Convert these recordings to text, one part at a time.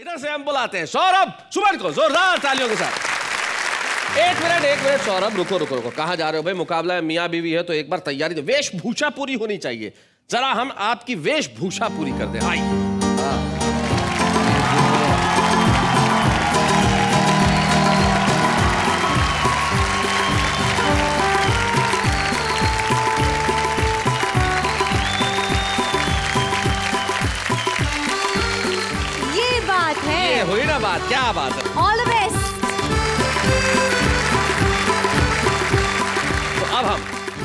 इधर से हम बुलाते हैं सौरभ सुमन को जोरदार तालियों के साथ। एक मिनट सौरभ, रुको। कहाँ जा रहे हो भाई? मुकाबला है, मियाँ बीवी है तो एक बार तैयारी तो वेशभूषा पूरी होनी चाहिए। जरा हम आपकी वेशभूषा पूरी कर दें। आइए। ये बात है, ये हुई ना बात, क्या बात है। All the best. तो अब हम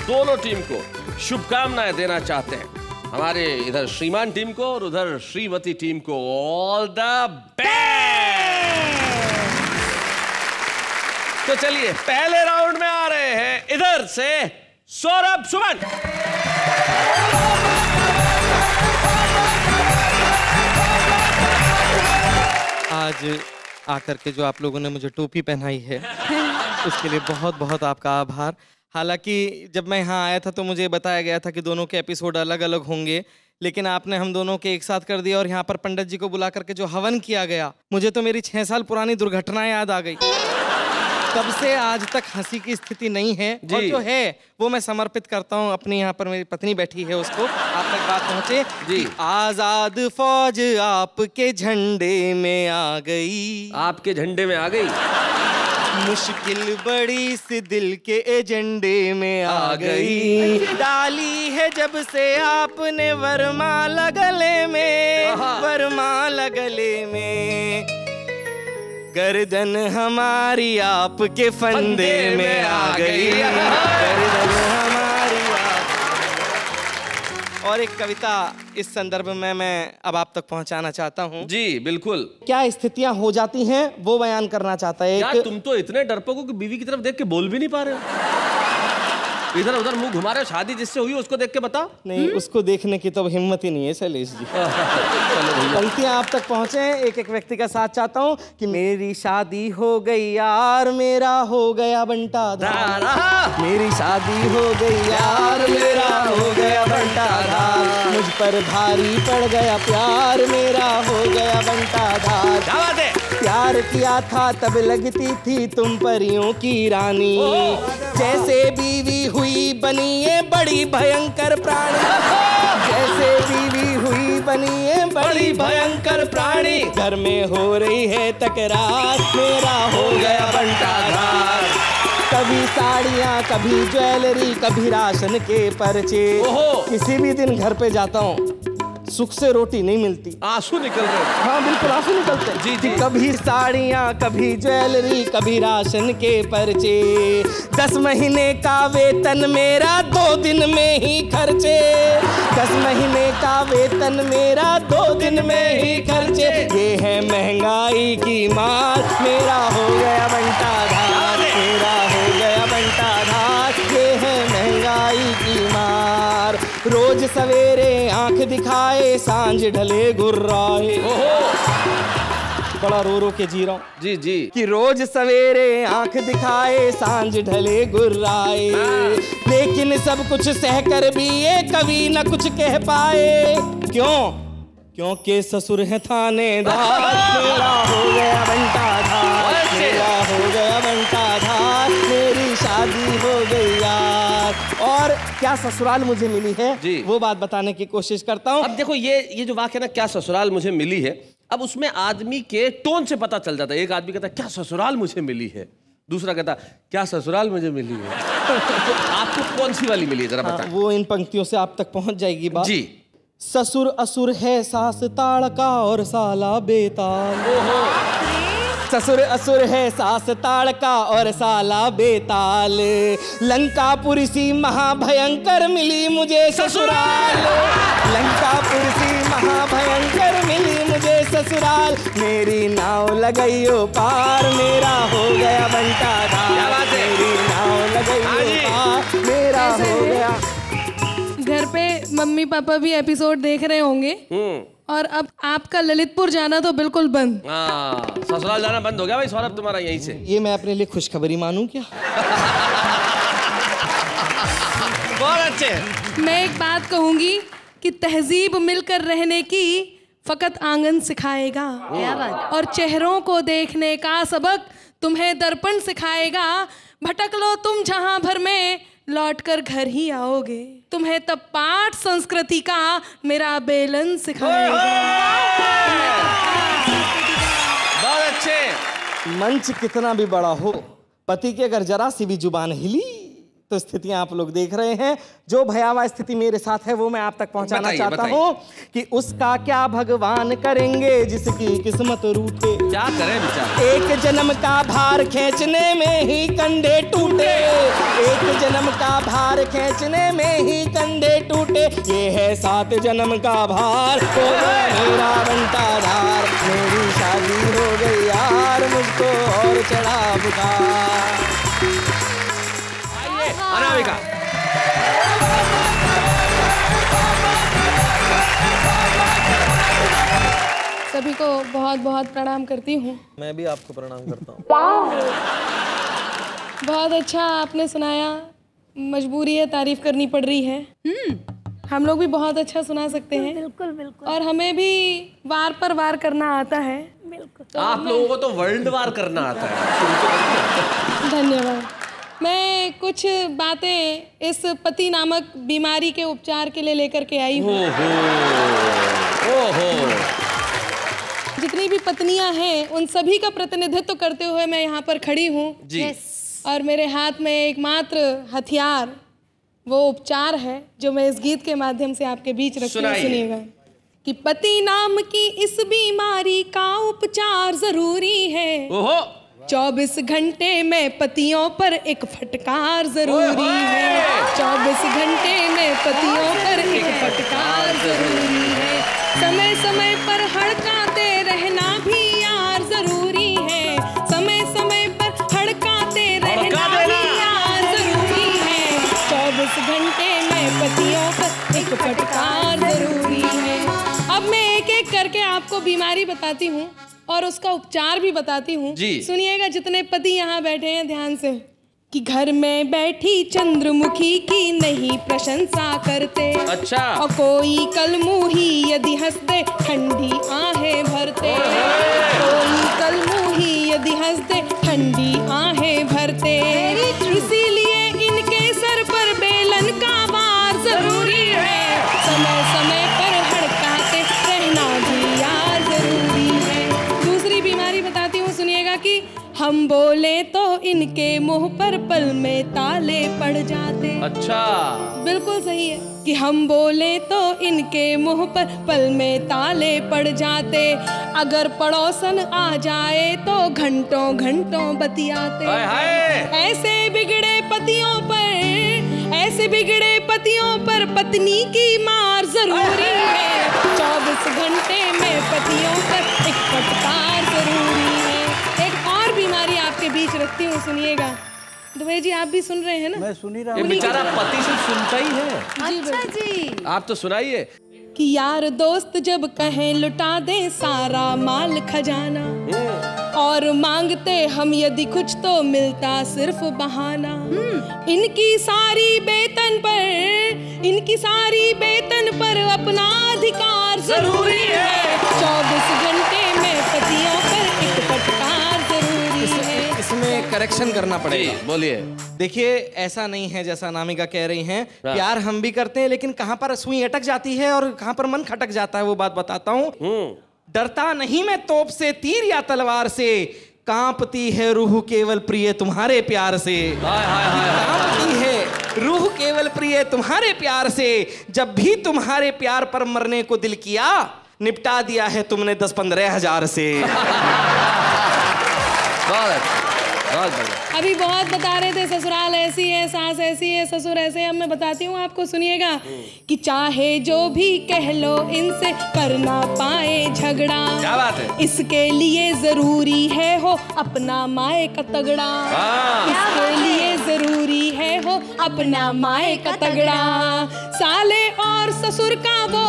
दोनों टीम को शुभकामनाएं देना चाहते हैं, हमारे इधर श्रीमान टीम को और उधर श्रीमती टीम को। All the best. तो चलिए पहले राउंड में आ रहे हैं इधर से सौरभ सुमन। आज आकर के जो आप लोगों ने मुझे टोपी पहनाई है उसके लिए बहुत बहुत आपका आभार। हालांकि जब मैं यहाँ आया था तो मुझे बताया गया था कि दोनों के एपिसोड अलग अलग होंगे, लेकिन आपने हम दोनों के एक साथ कर दिया और यहाँ पर पंडित जी को बुला करके जो हवन किया गया, मुझे तो मेरी 6 साल पुरानी दुर्घटना याद आ गई। तब से आज तक हंसी की स्थिति नहीं है, और जो है वो मैं समर्पित करता हूँ अपनी, यहाँ पर मेरी पत्नी बैठी है उसको, आप तक बात पहुँचे जी। आजाद फौज आपके झंडे में आ गई, आपके झंडे में आ गई, मुश्किल बड़ी सी दिल के एजेंडे में आ गई, डाली है जब से आपने वरमाला गले में, वरमाला गले में, गर्दन हमारी आपके फंदे में आ गई, गर्दन हमारी और एक कविता इस संदर्भ में मैं अब आप तक पहुंचाना चाहता हूं। जी बिल्कुल। क्या स्थितियां हो जाती हैं वो बयान करना चाहता है। यार तुम तो इतने डरपोक हो कि बीवी की तरफ देख के बोल भी नहीं पा रहे हो, इधर उधर मुंह घुमा रहे हो। शादी जिससे हुई उसको देख के बता। नहीं, उसको देखने की तो हिम्मत ही नहीं है शैलेश जी। पंक्तियां आप तक पहुंचे, एक एक व्यक्ति का साथ चाहता हूं कि मेरी शादी हो गई यार, मेरा हो गया बंटा धार, मेरी शादी हो गई यार, मेरा हो गया बंटा धार, मुझ पर भारी पड़ गया प्यार, मेरा हो गया बंटा धार, प्यार किया था तब लगती थी तुम परियों की रानी, जैसे बीवी हुई बनी ये बड़ी भयंकर प्राणी, जैसे बीवी हुई बनी ये बड़ी भयंकर प्राणी, घर में हो रही है तकरार, मेरा हो गया बंटाधार, कभी साड़ियाँ कभी ज्वेलरी कभी राशन के पर्चे, किसी भी दिन घर पे जाता हूँ सुख से रोटी नहीं मिलती, आंसू निकल रहे हैं। हाँ बिल्कुल आंसू निकलते हैं। जी जी। कभी साड़ियाँ कभी ज्वेलरी कभी राशन के पर्चे, 10 महीने का वेतन मेरा 2 दिन में ही खर्चे, 10 महीने का वेतन मेरा 2 दिन में ही खर्चे, ये है महंगाई की मार, मेरा हो गया बंटाधार, मेरा हो गया बंटाधार, ये है महंगाई की मार, रोज सवेरे आंख दिखाए सांझ ढले गुर्राए, बड़ा रो के जी रहा हूँ जी जी, कि रोज सवेरे आंख दिखाए सांझ ढले गुर्राए, लेकिन सब कुछ सहकर भी ये कभी न कुछ कह पाए, क्यों? क्योंकि ससुर है थानेदार, मेरा हो गया बंटाधार, मेरा हो गया बंटाधार, मेरी शादी हो गई यार, और क्या ससुराल मुझे मिली है वो बात बताने की कोशिश करता हूँ। अब देखो ये जो वाक्य ना, क्या ससुराल मुझे मिली है, अब उसमें आदमी के टोन से पता चल जाता है। एक आदमी कहता है क्या ससुराल मुझे मिली है, दूसरा कहता क्या ससुराल मुझे मिली है। तो आपको कौन सी वाली मिली है जरा बताएं। वो इन पंक्तियों से आप तक पहुंच जाएगी बात जी। ससुर असुर है सास ताड़का और साला बेताल, ससुर असुर है सास ताड़का और साला बेताल, लंकापुर सी महाभयंकर मिली मुझे ससुराल, लंकापुर सी महाभयंकर मिली मुझे ससुराल, मेरी नाव लगाइयो पार, मेरा हो गया बंटाधार, मेरी नाव लगाइयो पार, मेरा हो गया। घर पे मम्मी पापा भी एपिसोड देख रहे होंगे और अब आपका ललितपुर जाना तो बिल्कुल बंद। ससुराल जाना बंद हो गया भाई सौरभ तुम्हारा यहीं से। ये मैं अपने लिए खुशखबरी मानूं क्या? बहुत अच्छे। मैं एक बात कहूंगी कि तहजीब मिलकर रहने की फकत आंगन सिखाएगा। क्या बात। और चेहरों को देखने का सबक तुम्हें दर्पण सिखाएगा। भटक लो तुम जहां भर में, लौट कर घर ही आओगे। तुम्हें तब पाठ संस्कृति का मेरा बेलन सिखाएगा। बहुत अच्छे। मंच कितना भी बड़ा हो, पति की अगर जरा सी भी जुबान हिली तो स्थितियां आप लोग देख रहे हैं। जो भयावह स्थिति मेरे साथ है वो मैं आप तक पहुंचाना चाहता हूं कि उसका क्या भगवान करेंगे जिसकी किस्मत रूठे। क्या करें बेचारा। एक जन्म का भार खींचने में ही कंधे टूटे, एक जन्म का भार खींचने में ही कंधे टूटे। ये है 7 जन्म का भार, हो गया मेरा बंटाधार। मेरी शादी हो गई यार, मुझको और चढ़ा बुखार। अनामिका। सभी को बहुत बहुत प्रणाम करती हूँ। मैं भी आपको प्रणाम करता हूँ। बहुत अच्छा आपने सुनाया। मजबूरी है, तारीफ करनी पड़ रही है। हम लोग भी बहुत अच्छा सुना सकते हैं। बिल्कुल बिल्कुल। और हमें भी वार पर वार करना आता है। बिल्कुल। आप लोगों को तो वर्ल्ड वार करना आता है। धन्यवाद। मैं कुछ बातें इस पति नामक बीमारी के उपचार के लिए लेकर के आई हूँ। जितनी भी पत्नियां हैं उन सभी का प्रतिनिधित्व करते हुए मैं यहाँ पर खड़ी हूँ जी। और मेरे हाथ में एकमात्र हथियार वो उपचार है जो मैं इस गीत के माध्यम से आपके बीच रखती हूँ। सुनिएगा कि पति नाम की इस बीमारी का उपचार जरूरी है। ओहो। 24 घंटे में पतियों पर एक फटकार जरूरी है। 24 घंटे में पतियों पर एक फटकार जरूरी है। समय समय पर हड़काते रहना भी यार जरूरी है। समय समय पर हड़काते रहना भी यार जरूरी है। 24 घंटे में पतियों पर एक फटकार जरूरी है। अब मैं एक एक करके आपको बीमारी बताती हूँ और उसका उपचार भी बताती हूँ। सुनिएगा जितने पति यहाँ बैठे हैं ध्यान से। कि घर में बैठी चंद्रमुखी की नहीं प्रशंसा करते। अच्छा। और कोई कलमुही यदि हंसते ठंडी आहें भरते। कोई कलमुही यदि हंसते ठंडी आहें भरते। इसीलिए इनके सर पर बेलन का वार जरूरी है। समय समय पर हड़काते रहना भी यार जरूरी है। दूसरी बीमारी बताती हूँ, सुनिएगा कि हम बोले तो इनके मुंह पर पल में ताले पड़ जाते। अच्छा। बिल्कुल सही है कि हम बोले तो इनके मुंह पर पल में ताले पड़ जाते। अगर पड़ोसन आ जाए तो घंटों घंटों बतियाते। ऐसे बिगड़े पतियों पर, ऐसे बिगड़े पतियों पर पत्नी की मार जरूरी है। 24 घंटे में पतियों पर एक फटकार जरूरी है। एक और बीमारी आपके बीच रखती हूँ, सुनिएगा। दुबे जी आप भी सुन रहे हैं ना? मैं सुन ही रहा ये हूँ। बेचारा पति सिर्फ सुनता ही है। अच्छा जी। आप तो सुनाइए। कि यार दोस्त जब कहें लुटा दे सारा माल खजाना, और मांगते हम यदि कुछ तो मिलता सिर्फ बहाना। इनकी सारी बेतन पर, इनकी सारी बेतन पर अपना अधिकार जरूरी है। 24 घंटे में पतियों पर एक फटकार जरूरी है। इसमें करेक्शन करना पड़ेगा। बोलिए। देखिए ऐसा नहीं है जैसा अनामिका कह रही हैं। प्यार हम भी करते हैं लेकिन कहाँ पर सुई अटक जाती है और कहाँ पर मन खटक जाता है वो बात बताता हूँ। डरता नहीं मैं तोप से, तीर या तलवार से, कांपती है रूह केवल प्रिय तुम्हारे प्यार से। कांपती है रूह केवल प्रिय तुम्हारे प्यार से। जब भी तुम्हारे प्यार पर मरने को दिल किया, निपटा दिया है तुमने 10-15 हजार से। अभी बहुत बता रहे थे ससुराल ऐसी है, सास ऐसी है, ससुर ऐसे है। अब मैं बताती हूँ आपको, सुनिएगा कि चाहे जो भी कह लो इनसे कर ना पाए झगड़ा। क्या बात है? इसके लिए जरूरी है हो अपना माए का तगड़ा। इसके लिए जरूरी है हो अपना माए का तगड़ा। साले और ससुर का वो,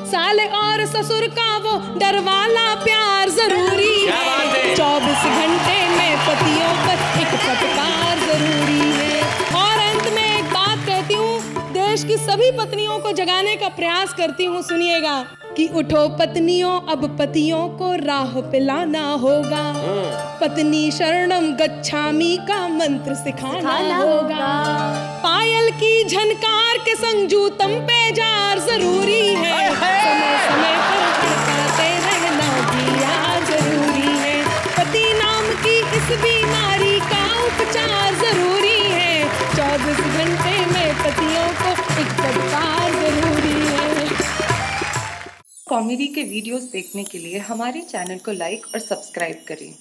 साले और ससुर का वो डरवाला प्यार जरूरी है। 24 घंटे में पतियों पर एक फटकार जरूरी है। और अंत में एक बात कहती हूँ, देश की सभी पत्नियों को जगाने का प्रयास करती हूँ, सुनिएगा कि उठो पत्नियों अब पतियों को राह पे लाना होगा, पत्नी शरणम गच्छामि का मंत्र सिखाना होगा, पायल की झनकार के संग जूतम पे जार जरूरी है, समय समय पर हड़काते रहना भी यार जरूरी है, पति नाम की इस बीमारी का उपचार जरूरी है, 24 घंटे में पतियों को एक फटकार जरूरी है। कॉमेडी के वीडियोस देखने के लिए हमारे चैनल को लाइक और सब्सक्राइब करें।